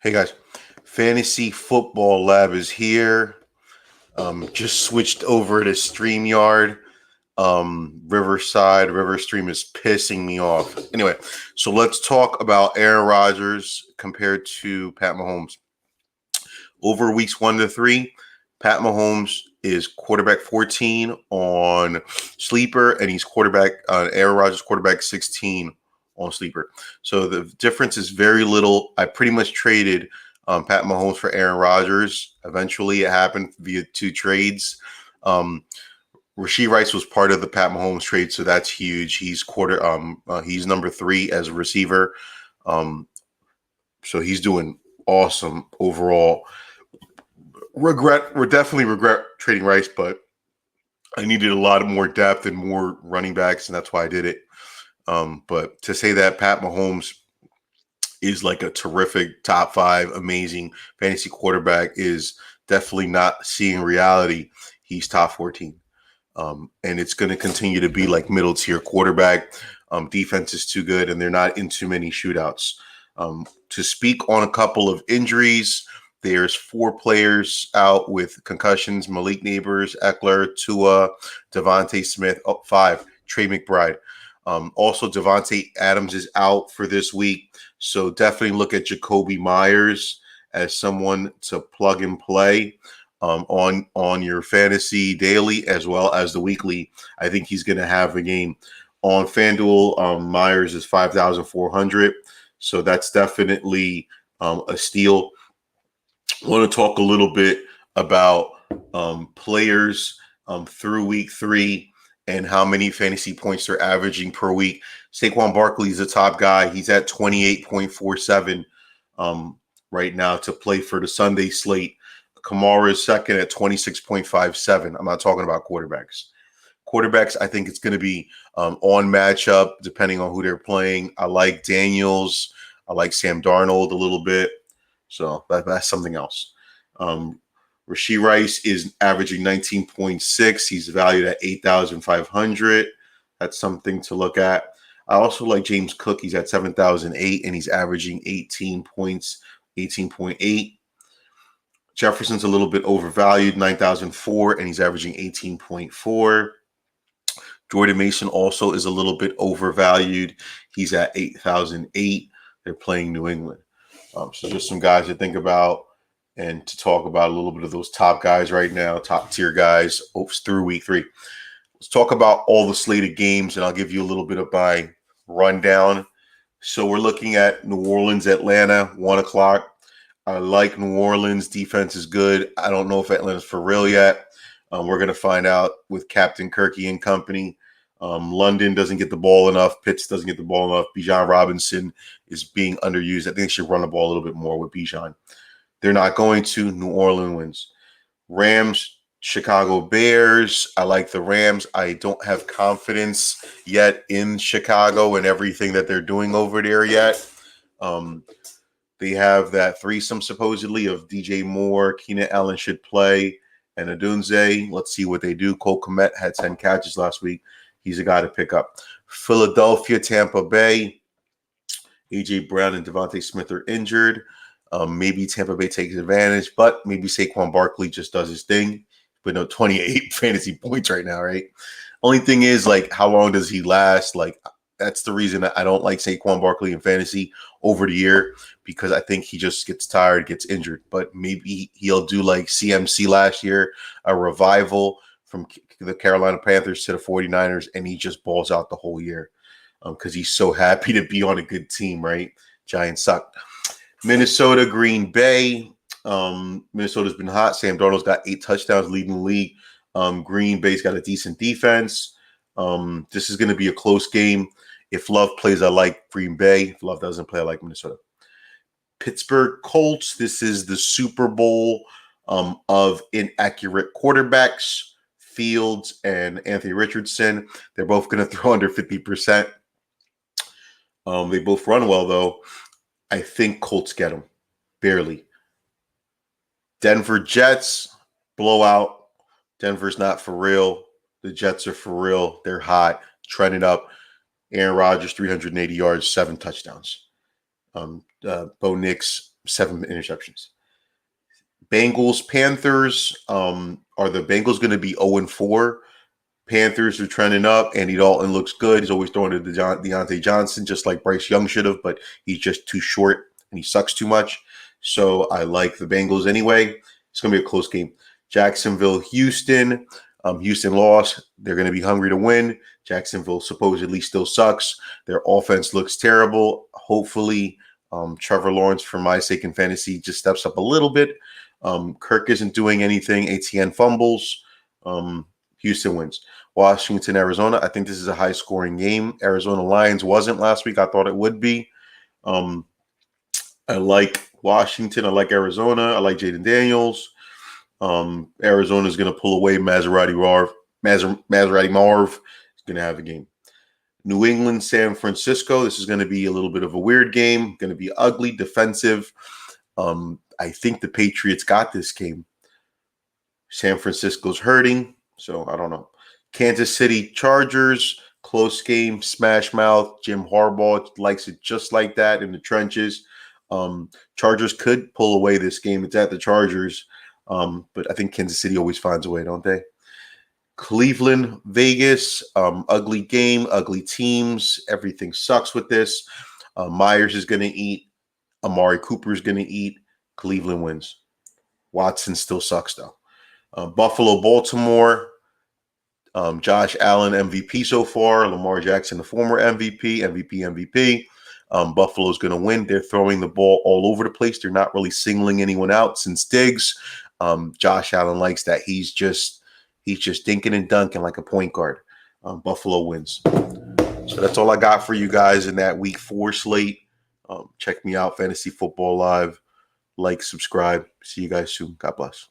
Hey guys, Fantasy Football Lab is here. Just switched over to StreamYard. Riverstream is pissing me off. Anyway, so let's talk about Aaron Rodgers compared to Pat Mahomes. Over weeks 1 to 3, Pat Mahomes is quarterback 14 on Sleeper, and he's Aaron Rodgers quarterback 16 on Sleeper. So the difference is very little. I pretty much traded Pat Mahomes for Aaron Rodgers. Eventually, it happened via 2 trades. Rashee Rice was part of the Pat Mahomes trade, so that's huge. He's he's number 3 as a receiver. So he's doing awesome overall. Definitely regret trading Rice, but I needed a lot more depth and more running backs, and that's why I did it. But to say that Pat Mahomes is like a terrific top 5, amazing fantasy quarterback is definitely not seeing reality. He's top 14. And it's going to continue to be like middle tier quarterback. Defense is too good, and they're not in too many shootouts. To speak on a couple of injuries, there's 4 players out with concussions: Malik Neighbors, Eckler, Tua, Devontae Smith. 5, Trey McBride. Also, Devontae Adams is out for this week, so definitely look at Jacoby Myers as someone to plug and play on your fantasy daily as well as the weekly. I think he's going to have a game on FanDuel. Myers is 5,400, so that's definitely a steal. I want to talk a little bit about players through week 3 and how many fantasy points they're averaging per week. Saquon Barkley is the top guy. He's at 28.47 right now to play for the Sunday slate. Kamara is second at 26.57. I'm not talking about quarterbacks. Quarterbacks, I think it's going to be on matchup depending on who they're playing. I like Daniels. I like Sam Darnold a little bit. So that's something else. Rashee Rice is averaging 19.6. He's valued at 8,500. That's something to look at. I also like James Cook. He's at 7,008, and he's averaging 18 points, 18.8. Jefferson's a little bit overvalued, 9,004, and he's averaging 18.4. Jordan Mason also is a little bit overvalued. He's at 8,008. They're playing New England. So just some guys to think about and to talk about a little bit of those top guys right now, top tier guys through week 3. Let's talk about all the slated games, and I'll give you a little bit of my rundown. So we're looking at New Orleans, Atlanta, 1 o'clock. I like New Orleans. Defense is good. I don't know if Atlanta's for real yet. We're going to find out with Captain Kirky and company. London doesn't get the ball enough. Pitts doesn't get the ball enough. Bijan Robinson is being underused. I think they should run the ball a little bit more with Bijan. They're not going to. New Orleans wins. Rams, Chicago Bears. I like the Rams. I don't have confidence yet in Chicago and everything that they're doing over there yet. They have that threesome supposedly of DJ Moore, Keenan Allen should play, and Odunze. Let's see what they do. Cole Kmet had 10 catches last week. He's a guy to pick up. Philadelphia, Tampa Bay. A.J. Brown and Devontae Smith are injured. Maybe Tampa Bay takes advantage, but maybe Saquon Barkley just does his thing. But no, 28 fantasy points right now, right? Only thing is, like, how long does he last? Like, that's the reason I don't like Saquon Barkley in fantasy over the year, because I think he just gets tired, gets injured. But maybe he'll do like CMC last year, a revival from the Carolina Panthers to the 49ers, and he just balls out the whole year because he's so happy to be on a good team, right? Giants suck. Minnesota, Green Bay. Minnesota's been hot. Sam Darnold's got 8 touchdowns, leading the league. Green Bay's got a decent defense. This is going to be a close game. If Love plays, I like Green Bay. If Love doesn't play, I like Minnesota. Pittsburgh Colts. This is the Super Bowl of inaccurate quarterbacks. Fields and Anthony Richardson. They're both going to throw under 50%. They both run well, though. I think Colts get them. Barely. Denver Jets. Blowout. Denver's not for real. The Jets are for real. They're hot. Trending up. Aaron Rodgers, 380 yards, 7 touchdowns. Bo Nix 7 interceptions. Bengals, Panthers. Are the Bengals going to be 0-4? Panthers are trending up. Andy Dalton looks good. He's always throwing to Deontay Johnson, just like Bryce Young should have, but he's just too short and he sucks too much. So I like the Bengals anyway. It's going to be a close game. Jacksonville, Houston. Houston lost. They're going to be hungry to win. Jacksonville supposedly still sucks. Their offense looks terrible. Hopefully, Trevor Lawrence, for my sake in fantasy, just steps up a little bit. Kirk isn't doing anything. ATN fumbles. Houston wins. Washington, Arizona. I think this is a high-scoring game. Arizona Lions wasn't last week. I thought it would be. I like Washington. I like Arizona. I like Jaden Daniels. Arizona is going to pull away. Maserati Marv is going to have a game. New England, San Francisco. This is going to be a little bit of a weird game. Going to be ugly, defensive. I think the Patriots got this game. San Francisco's hurting, so I don't know. Kansas City Chargers, close game, smash mouth. Jim Harbaugh likes it just like that in the trenches. Chargers could pull away this game. It's at the Chargers, but I think Kansas City always finds a way, don't they? Cleveland, Vegas, ugly game, ugly teams. Everything sucks with this. Myers is going to eat. Amari Cooper is going to eat. Cleveland wins. Watson still sucks, though. Buffalo, Baltimore. Josh Allen, MVP so far. Lamar Jackson, the former MVP. Buffalo's going to win. They're throwing the ball all over the place. They're not really singling anyone out since Diggs. Josh Allen likes that. He's just dinking and dunking like a point guard. Buffalo wins. So that's all I got for you guys in that Week 4 slate. Check me out, Fantasy Football Live. Like, subscribe. See you guys soon. God bless.